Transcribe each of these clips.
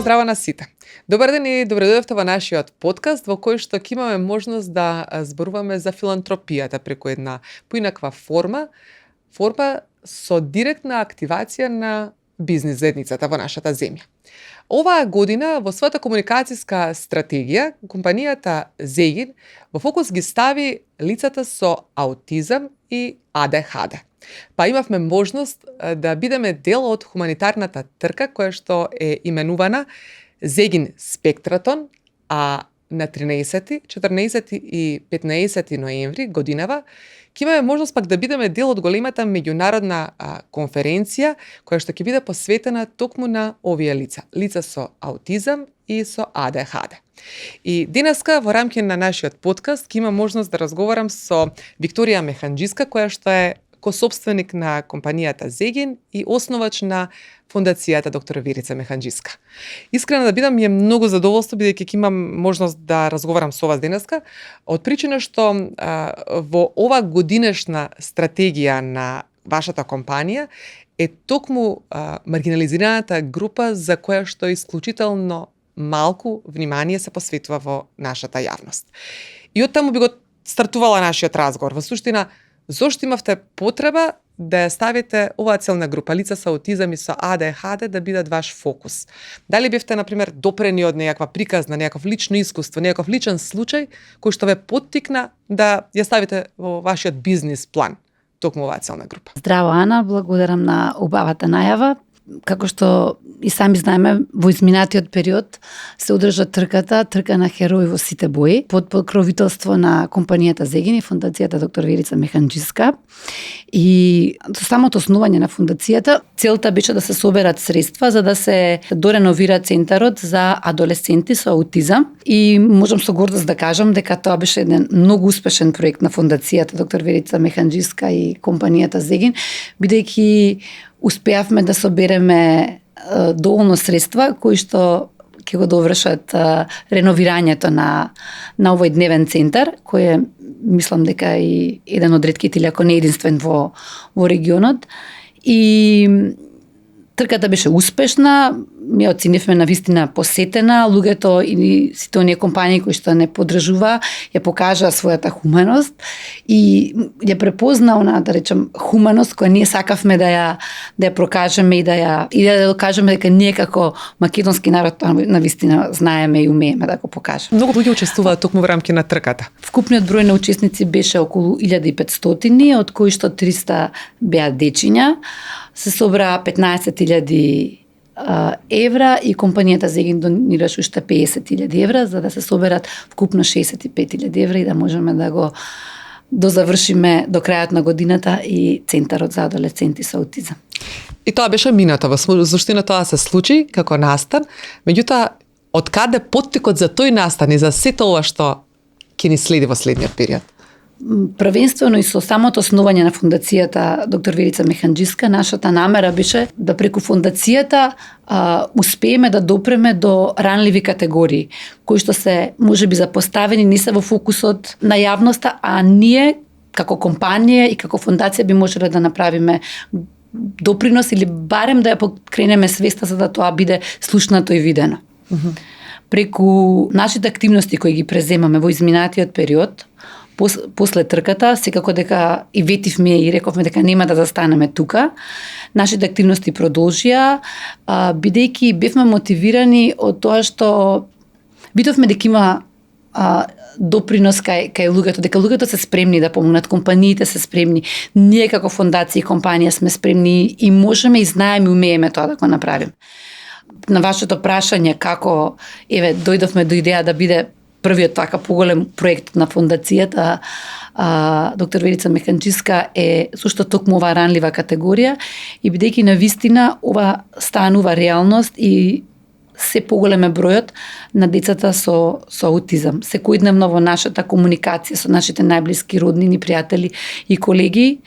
Здраво на сите. Добар ден и добредојавте во нашиот подкаст во кој што ќе имаме можност да зборуваме за филантропијата преку една поинаква форма со директна активација на бизнис заедницата во нашата земја. Оваа година во својата комуникацијска стратегија, компанијата Zegin во фокус ги стави лицата со аутизам и АДХД. Па имавме можност да бидеме дел од хуманитарната трка која што е именувана Zegin Spectraton, а на 13, 14 и 15 ноември годинава ќе имаме можност пак да бидеме дел од големата меѓународна конференција која што ќе биде посветена токму на овие лица со аутизам и со АДХД. И денеска во рамки на нашиот подкаст ќе имам можност да разговарам со Викторија Механџиска, која што е косопственик на компанијата Zegin и основач на фондацијата доктор Верица Механџиска. Искрено да бидам, ми е многу задоволство бидејќи ќе имам можност да разговарам со вас денеска, од причина што во ова годинешна стратегија на вашата компанија е токму маргинализираната група за која што исклучително малку внимание се посветува во нашата јавност. И од таму би го стартувала нашиот разговор. Во суштина, зошто имавте потреба да ја ставите оваа целна група лица со аутизам и со АДХД да бидат ваш фокус? Дали бевте, например, допрени од некаква приказна, некаков лично искуство, некаков личен случај кој што ве поттикна да ја ставите во вашиот бизнис план токму оваа целна група? Здраво, Ана, благодарам на убавата најава. Како што и сами знаеме, во изминатиот период се одржа трка на херои во сите бои, под покровителство на компанијата Zegin и фондацијата доктор Верица Механџиска. И со самото основање на фондацијата, целта беше да се соберат средства за да се дореновира центарот за адолесценти со аутизам. И можам со гордост да кажам дека тоа беше еден многу успешен проект на фондацијата доктор Верица Механџиска и компанијата Zegin, бидејќи успеавме да собереме доволно средства кои што ќе го довршат реновирањето на овој дневен центар, кој е, мислам дека и еден од ретките или ако не единствен во регионот. И трката беше успешна, ми оценивме на вистина посетена, луѓето и сите оние компанији кои што не поддржува ја покажаа својата хуманост и ја препозна она, да речем, хуманост која ние сакавме да ја прокажеме и да докажеме дека ние како македонски народ на вистина знаеме и умееме да го покажеме. Многу луѓе учествуваат токму во рамки на трката. Вкупниот број на учесници беше околу 1500, од кои што 300 беа дечиња. Се собра 15.000 евра и компанијата Zegin донираше уште 50.000 евра за да се соберат вкупно 65.000 евра и да можеме да го дозавршиме до крајот на годината и центарот за адолесценти со аутизам. И тоа беше минато, во суштина тоа се случи како настан, меѓутоа од каде поттикот за тој настан и за сето ова што ќе ни следи во следниот период? Првенствено и со самото основање на фондацијата доктор Верица Механџиска, нашата намера беше да преку фондацијата успееме да допреме до ранливи категории, кои што се можеби запоставени, не се во фокусот на јавноста, а ние како компанија и како фондација би можеле да направиме допринос или барем да ја покренеме свеста за да тоа биде слушнато и видено. Преку нашите активности кои ги преземаме во изминатиот период, после трката, секако дека и ветивме и рековме дека нема да застанеме тука. Нашите активности продолжија, бидејќи бевме мотивирани од тоа што видовме дека има допринос кај луѓето, дека луѓето се спремни да помогнат, компаниите се спремни, ние како фондација и компанија сме спремни и можеме и знаеме и умееме тоа да го направиме. На вашето прашање како дојдовме до идеја да биде првиот така поголем проект на фондацијата доктор Верица Механџиска е сушто токму оваа ранлива категорија и бидејќи на вистина ова станува реалност и се поголем е бројот на децата со аутизам. Секојдневно во нашата комуникација со нашите најблиски роднини, пријатели и колеги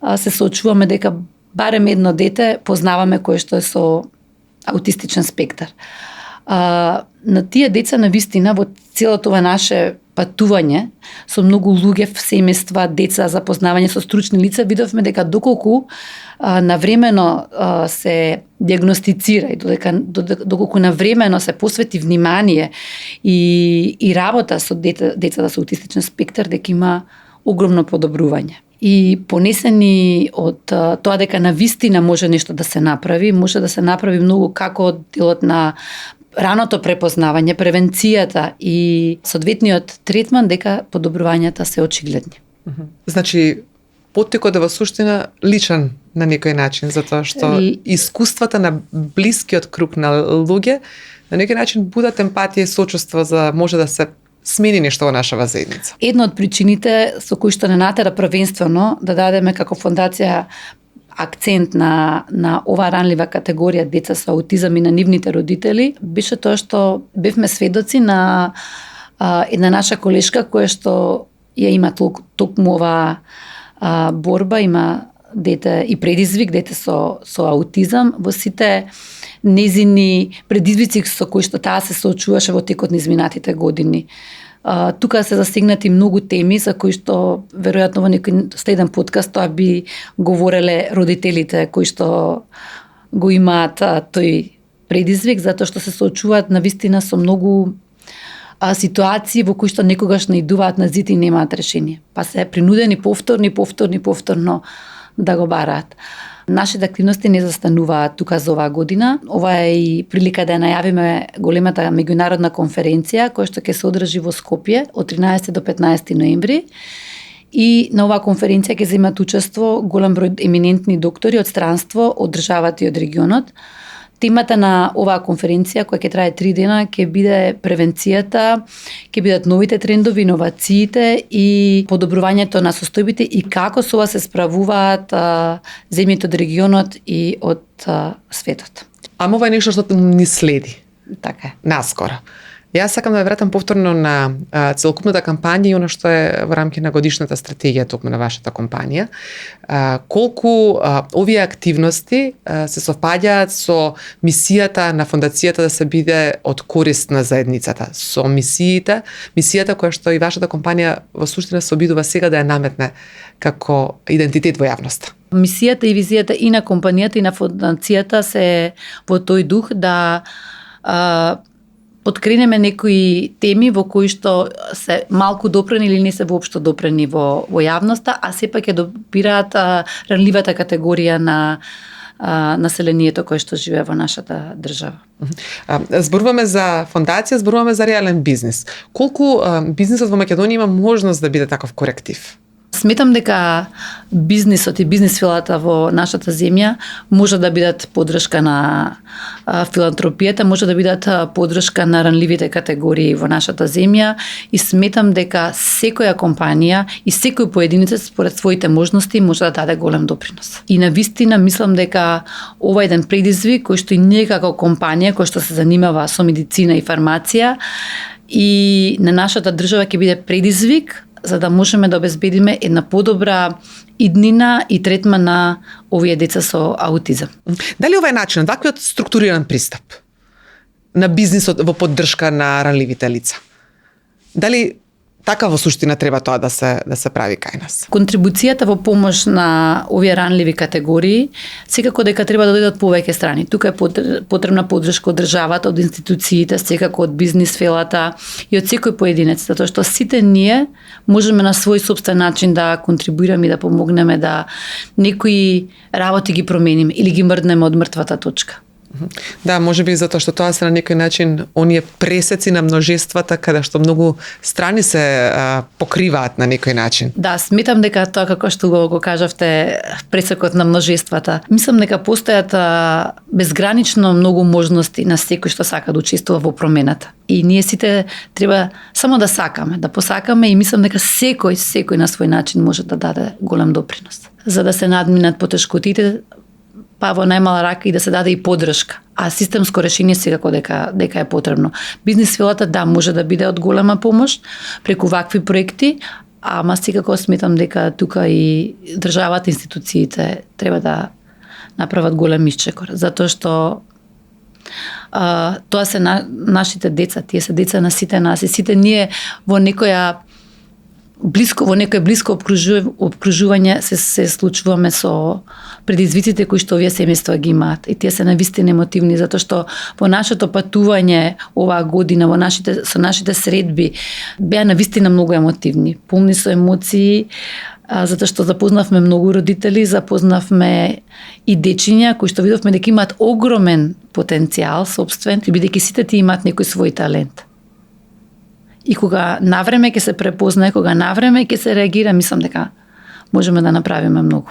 се соочуваме дека барем едно дете познаваме кое што е со аутистичен спектар. На тие деца на вистина во целото ова наше патување со многу луѓе, семејства, деца, запознавање со стручни лица, видовме дека доколку навремено се диагностицира и доколку навремено се посвети внимание и работа со децата со аутистичен спектар, дека има огромно подобрување. И понесени од тоа дека навистина може нешто да се направи, може да се направи многу како од делот на раното препознавање, превенцијата и соодветниот третман, дека подобрувањата се очигледни. Значи, поттекот е во суштина личен на некој начин, затоа што искуствата на блискиот круг на луѓе на некој начин будат емпатија и сочувство за може да се смени нешто во нашава заедница. Една од причините со кои што не натера првенствено да дадеме како фондација акцент на оваа ранлива категорија деца со аутизам и на нивните родители, беше тоа што бевме сведоци на една наша колешка која што ја има токму оваа борба, има дете и предизвик, дете со аутизам, во сите незини предизвици со кои што таа се соочуваше во текот на изминатите години. Тука се засегнати многу теми за кои што веројатно во некој следен подкаст тоа би говореле родителите кои што го имаат тој предизвик, затоа што се соочуваат навистина со многу ситуации во кои што некогаш наидуваат на зид и немаат решение. Па се принудени повторно да го бараат. Нашите активности не застануваат тука за оваа година. Ова е и прилика да ја најавиме големата меѓународна конференција која што ќе се одржи во Скопје од 13 до 15 ноември. И на оваа конференција ќе земат учество голем број еминентни доктори од странство, од државата и од регионот. Темата на оваа конференција, која ќе трае 3 дена, ќе биде превенцијата, ќе бидат новите трендови, иновациите и подобрувањето на состојбите и како со ова се справуваат земјите од регионот и од светот. Ама ова е нешто што ни следи. Така е. Наскоро. Јас сакам да вратам повторно на целокупната кампања и оно што е во рамки на годишната стратегија токму на вашата компанија. Колку овие активности се совпаѓаат со мисијата на фондацијата да се биде од корист на заедницата, со мисијата која што и вашата компанија во суштина се обидува сега да ја наметне како идентитет во јавноста. Мисијата и визијата и на компанијата и на фондацијата се во тој дух да подкренеме некои теми во кои што се малку допрени или не се воопшто допрени во јавноста, а сепак ќе допираат ранливата категорија на населението кое што живее во нашата држава. Зборуваме за фондација, зборуваме за реален бизнис. Колку бизнисот во Македонија има можност да биде таков коректив? Сметам дека бизнисот и бизнисфилата во нашата земја може да бидат поддршка на филантропијата, може да бидат поддршка на ранливите категории во нашата земја и сметам дека секоја компанија и секој поединец според своите можности може да даде голем допринос. И навистина мислам дека ова е еден предизвик кој што и ние како компанија која што се занимава со медицина и фармација и на нашата држава ќе биде предизвик за да можеме да обезбедиме една подобра иднина и третман на овие деца со аутизам. Дали ова е начинот, ваквиот структуриран пристап на бизнисот во поддршка на ранливите лица? Дали така во суштина треба тоа да се прави кај нас? Контрибуцијата во помош на овие ранливи категории секако дека треба да дојдат повеќе страни. Тука е потребна поддршка од државата, од институциите, секако од бизнис фелата и од секој поединец, затоа што сите ние можеме на свој сопствен начин да контрибуираме и да помогнеме да некои работи ги промениме или ги мрднеме од мртвата точка. Да, можеби затоа што тоа се на некој начин оние пресеци на множествата каде што многу страни се покриваат на некој начин. Да, сметам дека тоа како што го кажавте, пресекот на множествата. Мислам дека постојат безгранично многу можности на секој што сака да учествува во промената. И ние сите треба само да сакаме, да посакаме и мислам дека секој на свој начин може да даде голем допринос. За да се надминат потешкотите, па во најмала рака и да се даде и поддршка. А системско решение секако дека е потребно. Бизнис сфилата да може да биде од голема помош преку вакви проекти, ама секако сметам дека тука и државата, институциите треба да направат голем исчекор, затоа што Тоа се нашите деца, тие се деца на сите нас и сите ние во некое блиско обкружување се случуваме со предизвиците кои што овие семејства ги имаат. И тие се навистина емотивни, затоа што во нашето патување оваа година, со нашите средби, беа навистина многу емотивни, полни со емоции, затоа што запознавме многу родители, запознавме и дечиња кои што видовме дека имаат огромен потенцијал собствен, бидејќи сите тие имаат некој свој талент. И кога навреме ќе се препознае, кога навреме ќе се реагира, мислам дека можеме да направиме многу.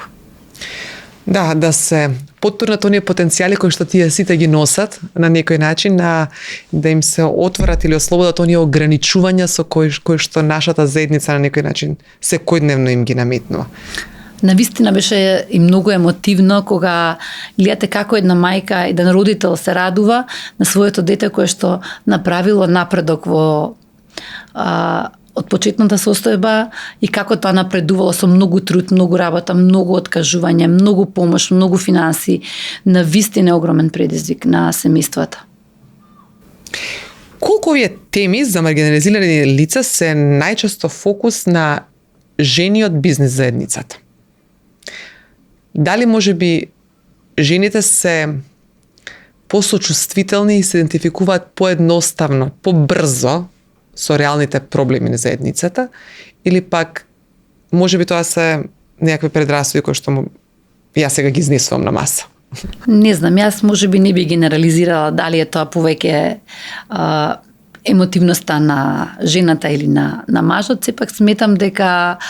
Да се потурнат оние потенцијали кои што тие сите ги носат на некој начин, да им се отворат или ослободат оние ограничувања со кои што нашата заедница на некој начин секојдневно им ги наметнува. Навистина беше и многу емотивно кога гледате како една мајка, еден родител се радува на своето дете кое што направило напредок во од почетната состојба и како тоа напредувало со многу труд, многу работа, многу откажување, многу помош, многу финанси, навистина огромен предизвик на семејствата. Колку овие теми за маргинализирани лица се најчесто фокус на жени од бизнес заедницата? Дали можеби жените се посочувствителни и се идентификуваат поедноставно, побрзо со реалните проблеми на заедницата, или пак можеби тоа се некакви предрасуди кои што јас сега ги изнесувам на маса? Не знам, јас можеби не би генерализирала дали е тоа повеќе емотивноста на жената или на мажот, сепак сметам дека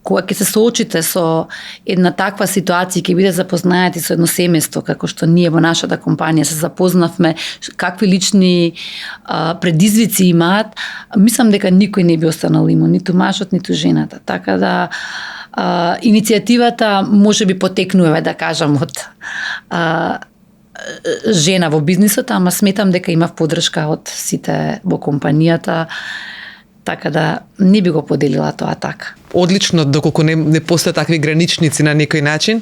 кога ќе се соочите со една таква ситуација, ќе биде запознаати со едно семејство, како што ние во нашата компанија се запознавме, какви лични предизвици имаат, мислам дека никој не би останал имун, ниту мажот, ниту жената. Така да иницијативата може би потекнува, да кажам, од жена во бизнисот, ама сметам дека имав поддршка од сите во компанијата, така да не би го поделила тоа така. Одлично, доколку не постојат такви граничници на некој начин,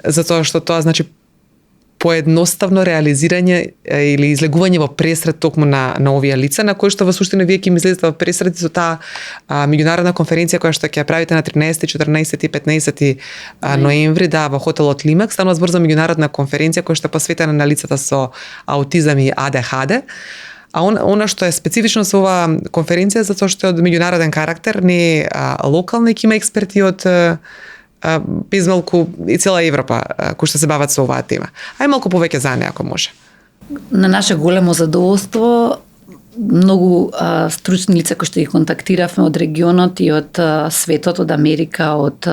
затоа што тоа значи поедноставно реализирање или излегување во пресред токму на овие лица, на кои што во суштина вие ќе излезете во пресред со таа меѓународна конференција која што ќе ја правите на 13, 14 и 15 ноември во хотелот Лимак. Станува збор за меѓународна конференција која што е посветена на лицата со аутизам и АДХД. А она што е специфично со оваа конференција, затоа што е од меѓународен карактер, не е локална, ќе има експерти од безмалку и цела Европа кои што се бават со оваа тема. Ај малку повеќе за неа, ако може. На наше големо задоволство, многу стручни лица кои што ги контактиравме од регионот и од светот, од Америка, од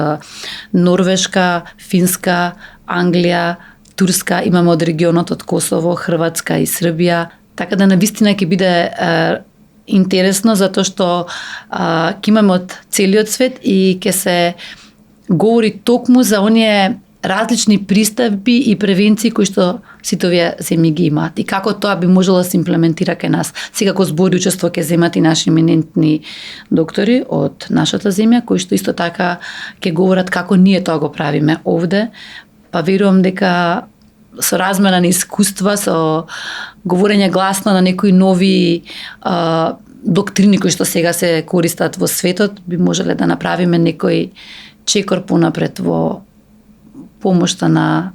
Норвешка, Финска, Англија, Турска, имаме од регионот од Косово, Хрватска и Србија. Така да навистина ќе биде интересно, затоа што ќе имаме од целиот свет и ќе се говори токму за оние различни пристапи и превенции кои што сите овие земји ги имаат и како тоа би можело да се имплементира кај нас. Секако збори учество ќе земат и наши еминентни доктори од нашата земја, кои што исто така ќе говорат како ние тоа го правиме овде, па верувам дека со размена на искуства, со говорење гласно на некои нови доктрини кои што сега се користат во светот, би можеле да направиме некој чекор понапред во помошта на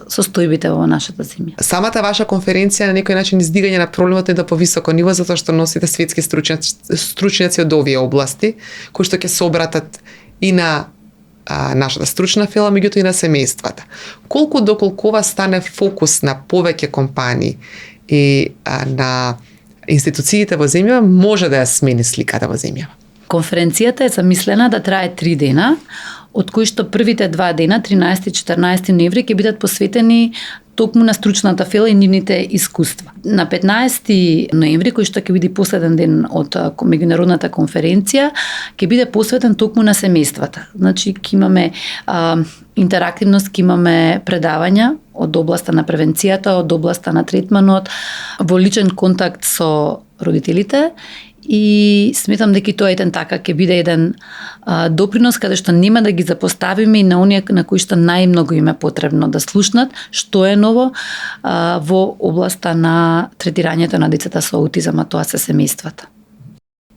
состојбите во нашата земја. Самата ваша конференција на некој начин издигање на проблемот е да повисоко ниво, затоа што носите светски стручњаци од овие области, кои што ќе се обратат и на нашата стручна фила, меѓутоа и на семејствата. Колку доколку ова стане фокус на повеќе компании и на институциите во земјава, може да ја смени сликата во земјава? Конференцијата е замислена да трае 3 дена, од кои што првите 2 дена, 13 и 14 ноември, ќе бидат посветени токму на стручната фела и нивните искуства. На 15 ноември, кој што ќе биде последен ден од меѓународната конференција, ќе биде посветен токму на семејствата. Значи, ќе имаме интерактивност, ќе имаме предавања од областа на превенцијата, од областа на третманот, во личен контакт со родителите и сметам дека и тоа еден така ќе биде еден допринос каде што нема да ги запоставиме и на оние на кои што најмногу им е потребно да слушнат што е ново во областа на третирањето на децата со аутизам, а тоа се семејствата.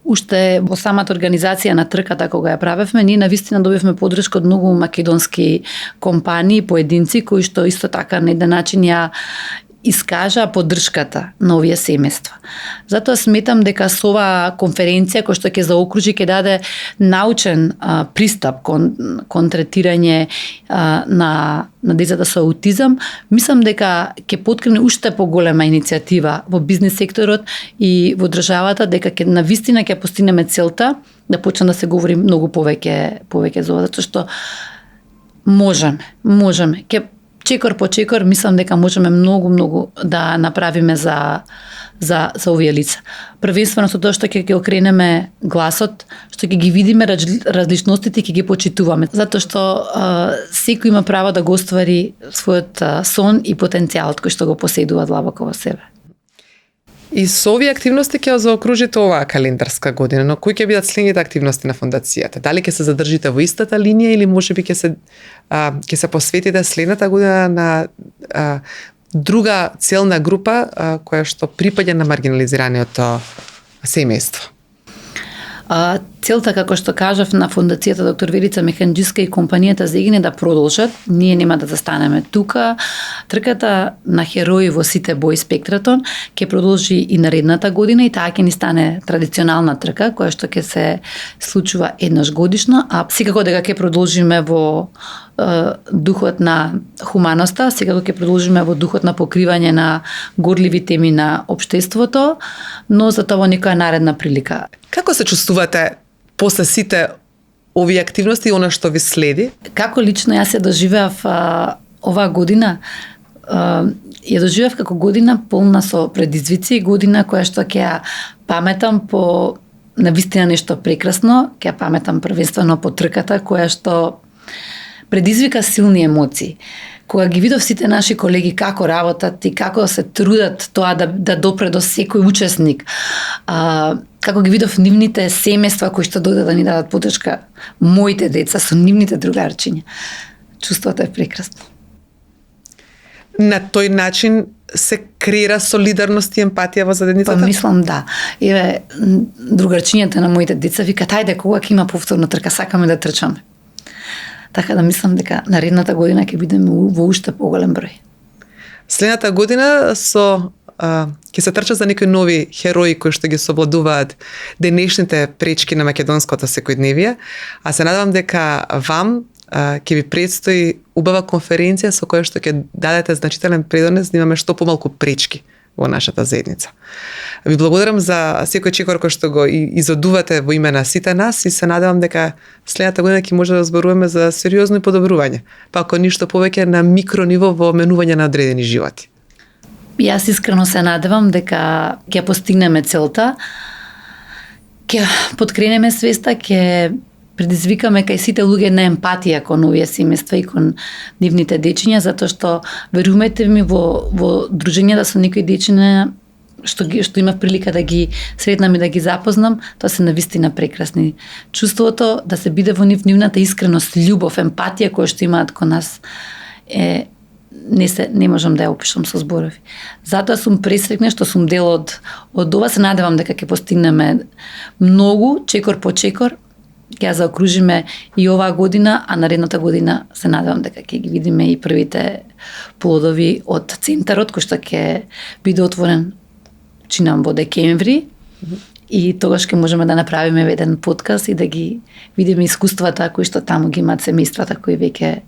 Уште во самата организација на трката кога ја правевме, ние навистина добивме поддршка од многу македонски компании, поединци кои што исто така на еден начин ја искажа поддршката на овие семејства. Затоа сметам дека со оваа конференција која што ќе заокружи ќе даде научен пристап кон третирање на децата со аутизам, мислам дека ќе поткрени уште поголема иницијатива во бизнис секторот и во државата, дека ќе навистина ќе постигнеме целта да почне да се говори многу повеќе за ова, затоа што можеме. Чекор по чекор, мислам дека можеме многу да направиме за овие лица. Првенствено со тоа што ќе окренеме гласот, што ќе ги видиме различностите и ќе ги почитуваме. Затоа што секој има право да го оствари својот сон и потенцијалот кој што го поседува длабоко во себе. И со овие активности ќе заокружите оваа календарска година, но кои ќе бидат следните активности на фондацијата? Дали ќе се задржите во истата линија или можеби ќе се посветите следната година на друга целна група која што припаѓа на маргинализираниот семејство? Целта, како што кажав, на фондацијата доктор Верица Механџиска и компанијата за игри да продолжат. Ние нема да застанеме тука. Трката на херои во сите бои спектратон ќе продолжи и наредната година и таа ќе ни стане традиционална трка која што ќе се случува еднаш годишно, а секако дека ќе продолжиме во духот на хуманоста, секако ќе продолжиме во духот на покривање на горливи теми на општеството, но за тоа некоја наредна прилика. Како се чувствувате после сите овие активности и она што ви следи? Како лично јас се доживеав оваа година, ја доживеав како година полна со предизвици, година која што ќе ја паметам по навистина нешто прекрасно, ќе ја паметам првенствено по трката која што предизвика силни емоции. Кога ги видов сите наши колеги како работат и како се трудат тоа да допре до секој учесник, како ги видов нивните семејства кои што дојдат да ни дадат поддршка, моите деца со нивните другарчиња, чувството е прекрасно. На тој начин се креира солидарност и емпатија во заедницата? Па мислам да. Еве, другарчињата на моите деца викаат, ајде кога ќе има повторна трка, сакаме да трчаме. Така да мислам дека наредната година ќе бидеме во уште поголем број. Следната година ќе се трча за некои нови херои кои што ги совладуваат денешните пречки на македонското секојдневие, а се надевам дека вам ќе ви предстои убава конференција со која што ќе дадете значителен предонес да имаме што помалку пречки во нашата заедница. Ви благодарам за секој чекор кој што го изодувате во име на сите нас и се надевам дека следната година ќе може да зборуваме за сериозно подобрување, па ако ништо повеќе на микрониво во менување на одредени животи. Јас искрено се надевам дека ќе постигнеме целта, ќе подкренеме свеста, ќе предизвикаме кај сите луѓе на емпатија кон овие семејства и кон нивните дечиња, затоа што верувате ми во дружењата со некои дечиња што имав прилика да ги сретнам и да ги запознам, тоа се навистина прекрасни. Чувството да се биде во нивната искреност, љубов, емпатија која што имаат кон нас не можам да ја опишам со зборови. Затоа сум пресреќна што сум дел од ова, се надевам дека ќе постигнеме многу, чекор по чекор, ќе ја заокружиме и оваа година, а наредната година се надевам дека ќе ги видиме и првите плодови од центарот кој што ќе биде отворен чинам во декември и тогаш ќе можеме да направиме еден подкаст и да ги видиме искуствата кои што таму ги имаат семејствата кои веќе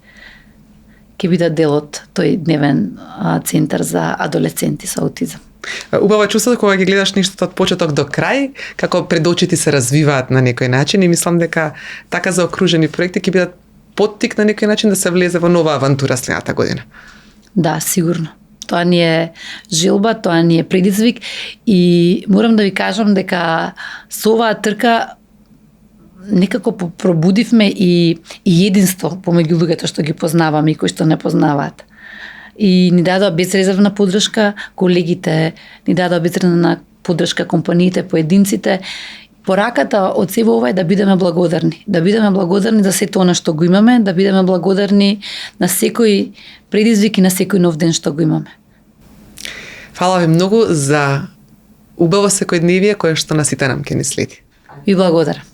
ќе бидат дел од тој дневен центар за адолесценти со аутизам. Убаво чувството кога ги гледаш нештото од почеток до крај, како пред очите се развиваат на некој начин и мислам дека така заокружени проекти ќе бидат поттик на некој начин да се влезе во нова авантура следната година. Да, сигурно. Тоа ни е желба, тоа ни е предизвик и морам да ви кажам дека со оваа трка некако пробудивме и единство помеѓу луѓето што ги познаваме и кои што не познаваат. И ни дадоа безрезервна поддршка, колегите ни дадоа безрезервна поддршка компаниите, поединците. Пораката од себе ова е да бидеме благодарни. Да бидеме благодарни за сето она што го имаме, да бидеме благодарни на секој предизвик и на секој нов ден што го имаме. Фала ви многу за убаво секојдневие кое што на сите нам ќе ни следи. Ви благодарам.